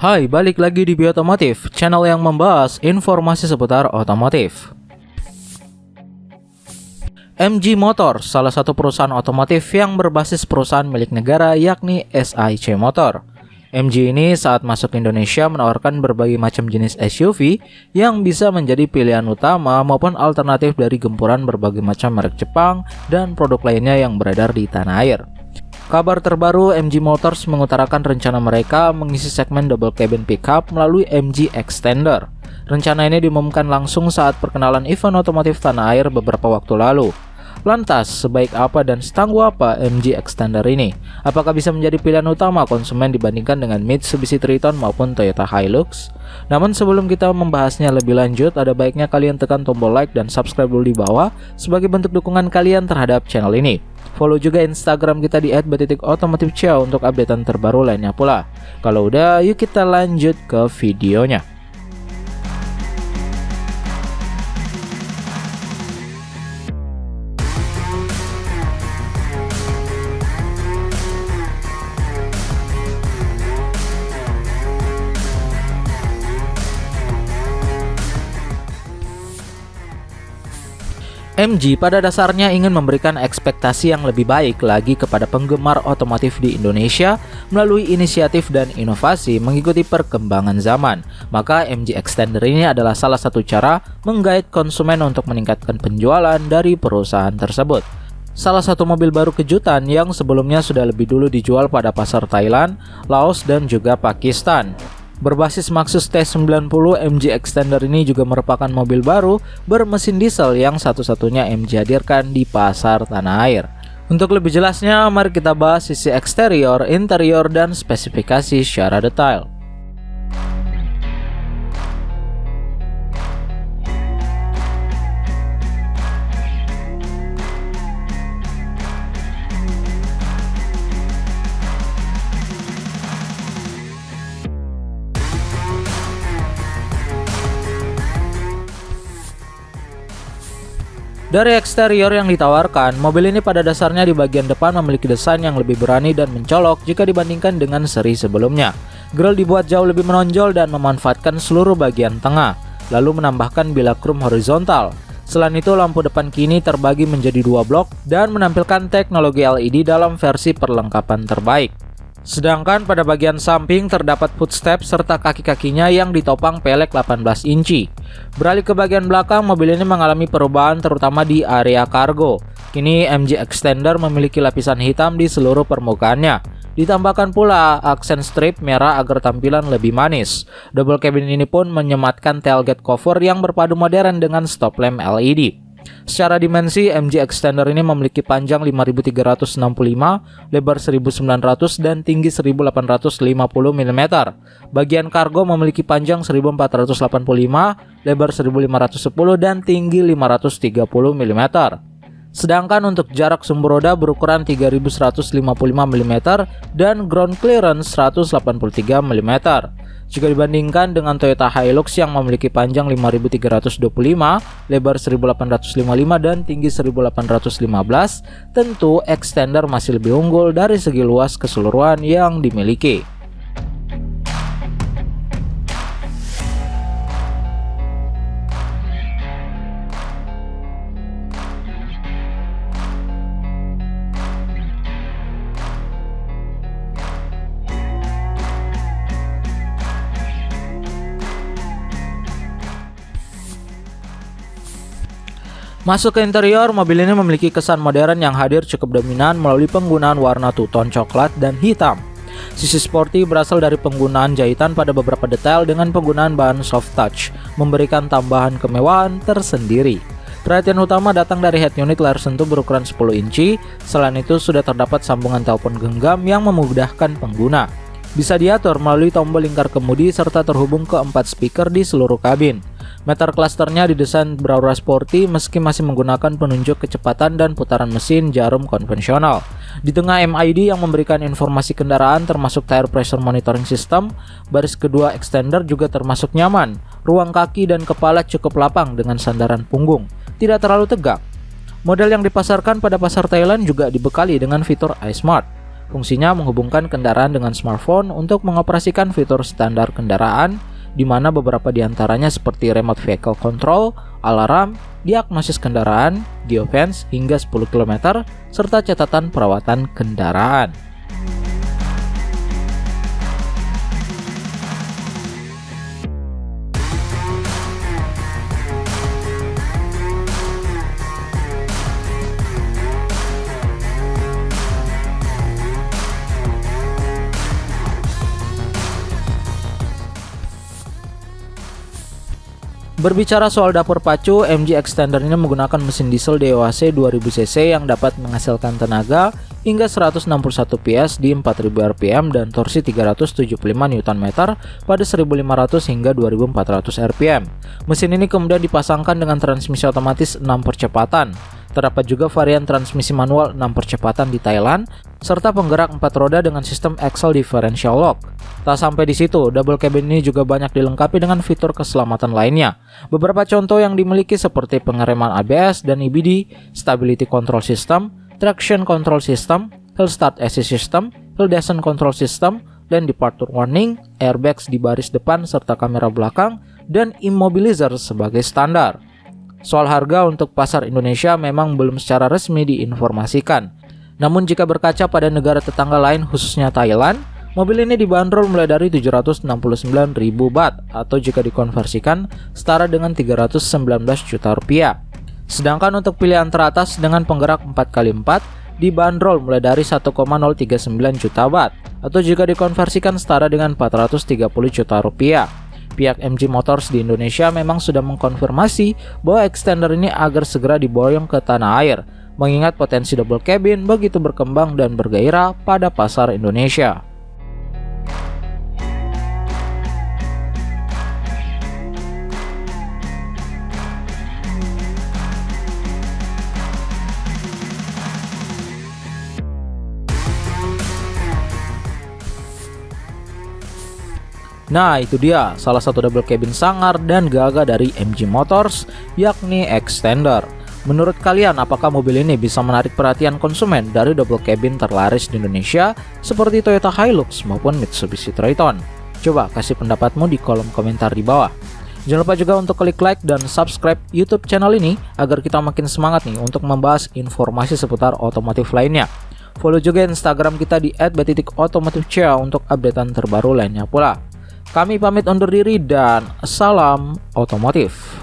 Hai, balik lagi di Biotomotif, channel yang membahas informasi seputar otomotif. MG Motor, salah satu perusahaan otomotif yang berbasis perusahaan milik negara yakni SAIC Motor. MG ini saat masuk Indonesia menawarkan berbagai macam jenis SUV yang bisa menjadi pilihan utama maupun alternatif dari gempuran berbagai macam merek Jepang dan produk lainnya yang beredar di tanah air. Kabar terbaru, MG Motors mengutarakan rencana mereka mengisi segmen double cabin pickup melalui MG Extender. Rencana ini diumumkan langsung saat perkenalan event otomotif tanah air beberapa waktu lalu. Lantas, sebaik apa dan setangguh apa MG Extender ini? Apakah bisa menjadi pilihan utama konsumen dibandingkan dengan Mitsubishi Triton maupun Toyota Hilux? Namun sebelum kita membahasnya lebih lanjut, ada baiknya kalian tekan tombol like dan subscribe dulu di bawah sebagai bentuk dukungan kalian terhadap channel ini. Follow juga Instagram kita di @b.otomotifcia untuk updatean terbaru lainnya pula. Kalau udah, yuk kita lanjut ke videonya. MG pada dasarnya ingin memberikan ekspektasi yang lebih baik lagi kepada penggemar otomotif di Indonesia melalui inisiatif dan inovasi mengikuti perkembangan zaman. Maka MG Extender ini adalah salah satu cara menggait konsumen untuk meningkatkan penjualan dari perusahaan tersebut. Salah satu mobil baru kejutan yang sebelumnya sudah lebih dulu dijual pada pasar Thailand, Laos, dan juga Pakistan. Berbasis Maxus T90, MG Extender ini juga merupakan mobil baru bermesin diesel yang satu-satunya MG hadirkan di pasar tanah air. Untuk lebih jelasnya, mari kita bahas sisi eksterior, interior, dan spesifikasi secara detail. Dari eksterior yang ditawarkan, mobil ini pada dasarnya di bagian depan memiliki desain yang lebih berani dan mencolok jika dibandingkan dengan seri sebelumnya. Grill dibuat jauh lebih menonjol dan memanfaatkan seluruh bagian tengah, lalu menambahkan bilah krom horizontal. Selain itu, lampu depan kini terbagi menjadi dua blok dan menampilkan teknologi LED dalam versi perlengkapan terbaik. Sedangkan pada bagian samping terdapat footstep serta kaki-kakinya yang ditopang pelek 18 inci. Beralih ke bagian belakang, mobil ini mengalami perubahan terutama di area kargo. Kini MG Extender memiliki lapisan hitam di seluruh permukaannya. Ditambahkan pula aksen strip merah agar tampilan lebih manis. Double cabin ini pun menyematkan tailgate cover yang berpadu modern dengan stop lamp LED. Secara dimensi, MG Extender ini memiliki panjang 5365, lebar 1900 dan tinggi 1850 mm. Bagian kargo memiliki panjang 1485, lebar 1510 dan tinggi 530 mm. Sedangkan untuk jarak sumbu roda berukuran 3155 mm dan ground clearance 183 mm. Jika dibandingkan dengan Toyota Hilux yang memiliki panjang 5325, lebar 1855 dan tinggi 1815, tentu Extender masih lebih unggul dari segi luas keseluruhan yang dimiliki. Masuk ke interior, mobil ini memiliki kesan modern yang hadir cukup dominan melalui penggunaan warna two-tone coklat dan hitam. Sisi sporty berasal dari penggunaan jahitan pada beberapa detail dengan penggunaan bahan soft touch, memberikan tambahan kemewahan tersendiri. Perhatian utama datang dari head unit layar sentuh berukuran 10 inci, selain itu sudah terdapat sambungan telepon genggam yang memudahkan pengguna. Bisa diatur melalui tombol lingkar kemudi serta terhubung ke 4 speaker di seluruh kabin. Meter klasternya didesain beraura sporty meski masih menggunakan penunjuk kecepatan dan putaran mesin jarum konvensional. Di tengah MID yang memberikan informasi kendaraan termasuk tire pressure monitoring system, baris kedua Extender juga termasuk nyaman. Ruang kaki dan kepala cukup lapang dengan sandaran punggung, tidak terlalu tegak. Model yang dipasarkan pada pasar Thailand juga dibekali dengan fitur iSmart. Fungsinya menghubungkan kendaraan dengan smartphone untuk mengoperasikan fitur standar kendaraan, di mana beberapa diantaranya seperti remote vehicle control, alarm, diagnosis kendaraan, geofence hingga 10 km, serta catatan perawatan kendaraan. Berbicara soal dapur pacu, MG Extender ini menggunakan mesin diesel DOHC 2000cc yang dapat menghasilkan tenaga hingga 161 PS di 4000 rpm dan torsi 375 Nm pada 1500 hingga 2400 rpm. Mesin ini kemudian dipasangkan dengan transmisi otomatis 6 percepatan. Terdapat juga varian transmisi manual 6 percepatan di Thailand, serta penggerak 4 roda dengan sistem axle differential lock. Tak sampai di situ, double cabin ini juga banyak dilengkapi dengan fitur keselamatan lainnya. Beberapa contoh yang dimiliki seperti pengereman ABS dan EBD, stability control system, traction control system, hill start assist system, hill descent control system, dan departure warning, airbags di baris depan serta kamera belakang, dan immobilizer sebagai standar. Soal harga untuk pasar Indonesia memang belum secara resmi diinformasikan. Namun jika berkaca pada negara tetangga lain khususnya Thailand, mobil ini dibanderol mulai dari 769.000 baht atau jika dikonversikan setara dengan 319 juta rupiah. Sedangkan untuk pilihan teratas dengan penggerak 4x4 dibanderol mulai dari 1,039 juta baht atau jika dikonversikan setara dengan 430 juta rupiah. Pihak MG Motors di Indonesia memang sudah mengkonfirmasi bahwa extender ini agar segera diboyong ke tanah air, mengingat potensi double cabin begitu berkembang dan bergairah pada pasar Indonesia. Nah, itu dia salah satu double cabin sangar dan gagah dari MG Motors, yakni Extender. Menurut kalian, apakah mobil ini bisa menarik perhatian konsumen dari double cabin terlaris di Indonesia seperti Toyota Hilux maupun Mitsubishi Triton? Coba kasih pendapatmu di kolom komentar di bawah. Jangan lupa juga untuk klik like dan subscribe YouTube channel ini agar kita makin semangat nih untuk membahas informasi seputar otomotif lainnya. Follow juga Instagram kita di @b_otomotifcia untuk updatean terbaru lainnya pula. Kami pamit undur diri dan salam otomotif.